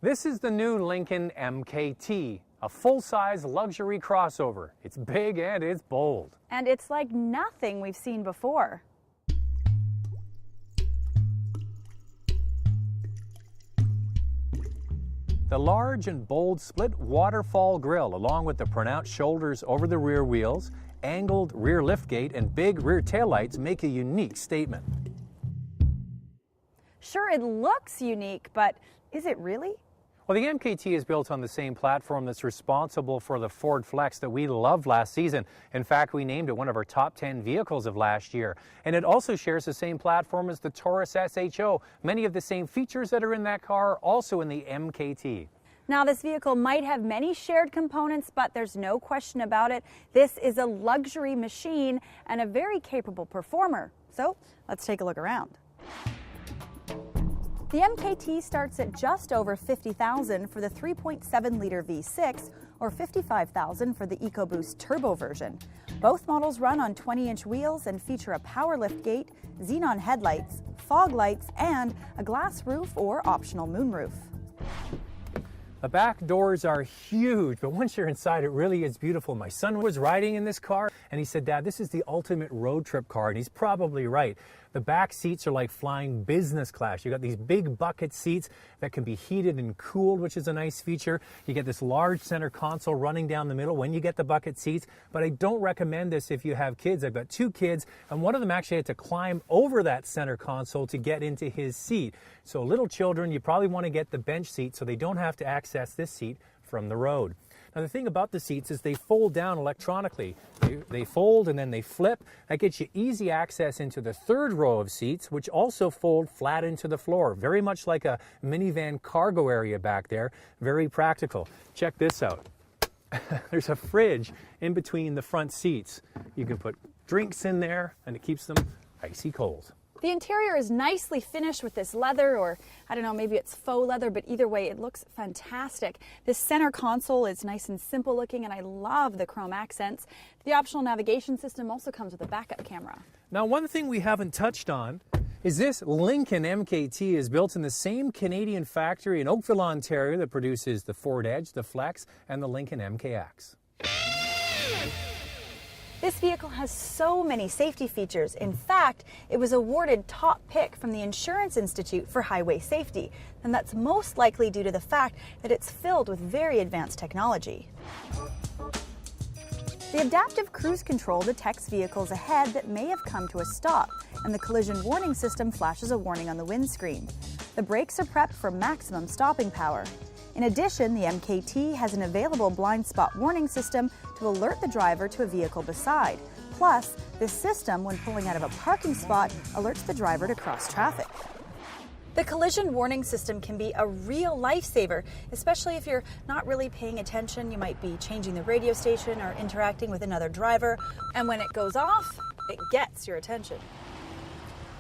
This is the new Lincoln MKT, a full-size luxury crossover. It's big and it's bold. And it's like nothing we've seen before. The large and bold split waterfall grille, along with the pronounced shoulders over the rear wheels, angled rear liftgate, and big rear taillights make a unique statement. Sure, it looks unique, but is it really? Well, the MKT is built on the same platform that's responsible for the Ford Flex that we loved last season. In fact, we named it one of our top 10 vehicles of last year. And it also shares the same platform as the Taurus SHO. Many of the same features that are in that car are also in the MKT. Now, this vehicle might have many shared components, but there's no question about it. This is a luxury machine and a very capable performer. So let's take a look around. The MKT starts at just over $50,000 for the 3.7-liter V6 or $55,000 for the EcoBoost Turbo version. Both models run on 20-inch wheels and feature a power liftgate, xenon headlights, fog lights, and a glass roof or optional moonroof. The back doors are huge, but once you're inside, it really is beautiful. My son was riding in this car, and he said, "Dad, this is the ultimate road trip car," and he's probably right. The back seats are like flying business class. You got these big bucket seats that can be heated and cooled, which is a nice feature. You get this large center console running down the middle when you get the bucket seats, but I don't recommend this if you have kids. I've got 2 kids, and one of them actually had to climb over that center console to get into his seat. So little children, you probably want to get the bench seat so they don't have to access this seat from the road. Now, the thing about the seats is they fold down electronically. They fold and then they flip. That gets you easy access into the 3rd row of seats, which also fold flat into the floor. Very much like a minivan cargo area back there. Very practical. Check this out. There's a fridge in between the front seats. You can put drinks in there and it keeps them icy cold. The interior is nicely finished with this leather, or I don't know, maybe it's faux leather, but either way, it looks fantastic. This center console is nice and simple looking, and I love the chrome accents. The optional navigation system also comes with a backup camera. Now, one thing we haven't touched on is this Lincoln MKT is built in the same Canadian factory in Oakville, Ontario that produces the Ford Edge, the Flex, and the Lincoln MKX. This vehicle has so many safety features. In fact, it was awarded top pick from the Insurance Institute for Highway Safety, and that's most likely due to the fact that it's filled with very advanced technology. The adaptive cruise control detects vehicles ahead that may have come to a stop, and the collision warning system flashes a warning on the windscreen. The brakes are prepped for maximum stopping power. In addition, the MKT has an available blind spot warning system to alert the driver to a vehicle beside. Plus, this system, when pulling out of a parking spot, alerts the driver to cross traffic. The collision warning system can be a real lifesaver, especially if you're not really paying attention. You might be changing the radio station or interacting with another driver, and when it goes off, it gets your attention.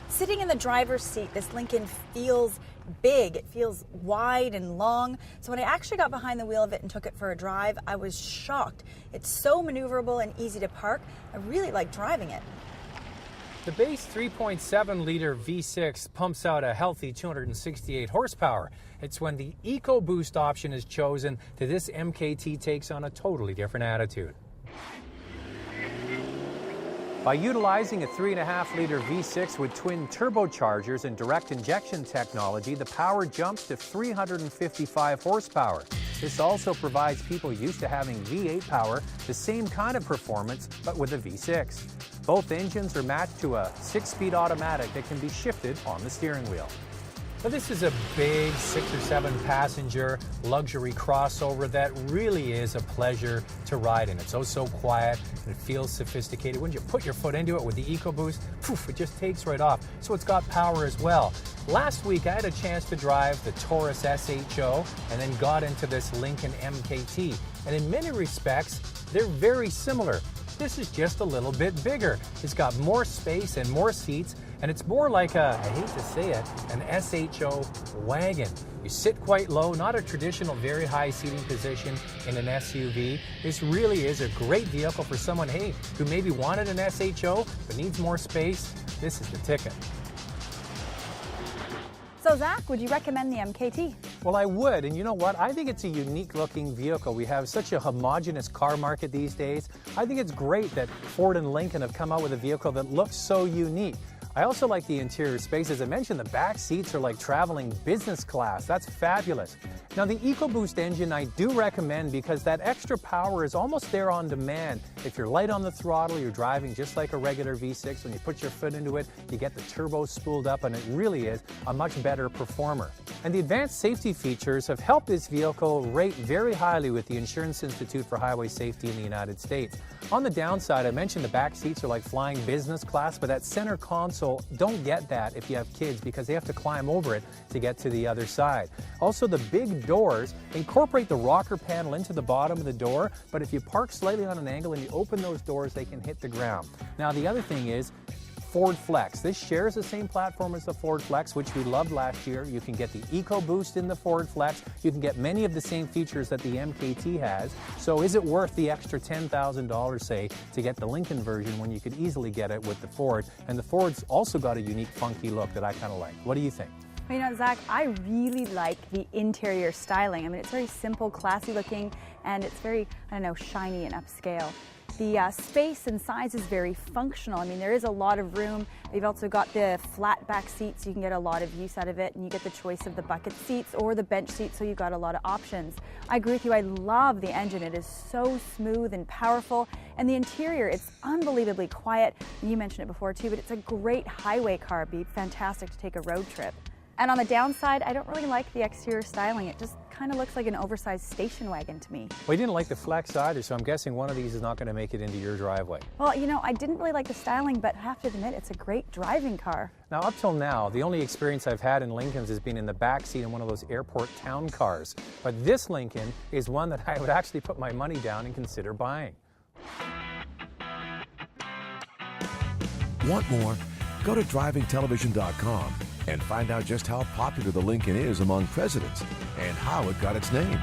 Sitting in the driver's seat, this Lincoln feels big. It feels wide and long. So when I actually got behind the wheel of it and took it for a drive, I was shocked. It's so maneuverable and easy to park. I really like driving it. The base 3.7-liter V6 pumps out a healthy 268 horsepower. It's when the EcoBoost option is chosen that this MKT takes on a totally different attitude. By utilizing a 3.5-liter V6 with twin turbochargers and direct injection technology, the power jumps to 355 horsepower. This also provides people used to having V8 power the same kind of performance, but with a V6. Both engines are matched to a 6-speed automatic that can be shifted on the steering wheel. So this is a big 6 or 7 passenger luxury crossover that really is a pleasure to ride in. It's so quiet and it feels sophisticated. When you put your foot into it with the EcoBoost, poof, it just takes right off. So it's got power as well. Last week I had a chance to drive the Taurus SHO and then got into this Lincoln MKT. And in many respects, they're very similar. This is just a little bit bigger. It's got more space and more seats, and it's more like a, I hate to say it, an SHO wagon. You sit quite low, not a traditional very high seating position in an SUV. This really is a great vehicle for someone, hey, who maybe wanted an SHO but needs more space. This is the ticket. So Zach, would you recommend the MKT? Well, I would, and you know what? I think it's a unique looking vehicle. We have such a homogeneous car market these days. I think it's great that Ford and Lincoln have come out with a vehicle that looks so unique. I also like the interior space. As I mentioned, the back seats are like traveling business class. That's fabulous. Now, the EcoBoost engine I do recommend because that extra power is almost there on demand. If you're light on the throttle, you're driving just like a regular V6. When you put your foot into it, you get the turbo spooled up, and it really is a much better performer. And the advanced safety features have helped this vehicle rate very highly with the Insurance Institute for Highway Safety in the United States. On the downside, I mentioned the back seats are like flying business class, but that center console, don't get that if you have kids because they have to climb over it to get to the other side. Also, the big doors incorporate the rocker panel into the bottom of the door, but if you park slightly on an angle and you open those doors, they can hit the ground. Now, the other thing is Ford Flex. This shares the same platform as the Ford Flex, which we loved last year. You can get the EcoBoost in the Ford Flex. You can get many of the same features that the MKT has. So is it worth the extra $10,000, say, to get the Lincoln version when you could easily get it with the Ford? And the Ford's also got a unique, funky look that I kind of like. What do you think? You know, Zach, I really like the interior styling. I mean, it's very simple, classy looking, and it's very, I don't know, shiny and upscale. The space and size is very functional. I mean, there is a lot of room. They've also got the flat back seats. You can get a lot of use out of it, and you get the choice of the bucket seats or the bench seats, so you've got a lot of options. I agree with you. I love the engine. It is so smooth and powerful, and the interior, it's unbelievably quiet. You mentioned it before too, but it's a great highway car. It'd be fantastic to take a road trip. And on the downside, I don't really like the exterior styling. It just kind of looks like an oversized station wagon to me. Well, you didn't like the Flex either, so I'm guessing one of these is not going to make it into your driveway. Well, you know, I didn't really like the styling, but I have to admit, it's a great driving car. Now, up till now, the only experience I've had in Lincolns has been in the back seat in one of those airport town cars. But this Lincoln is one that I would actually put my money down and consider buying. Want more? Go to drivingtelevision.com and find out just how popular the Lincoln is among presidents and how it got its name.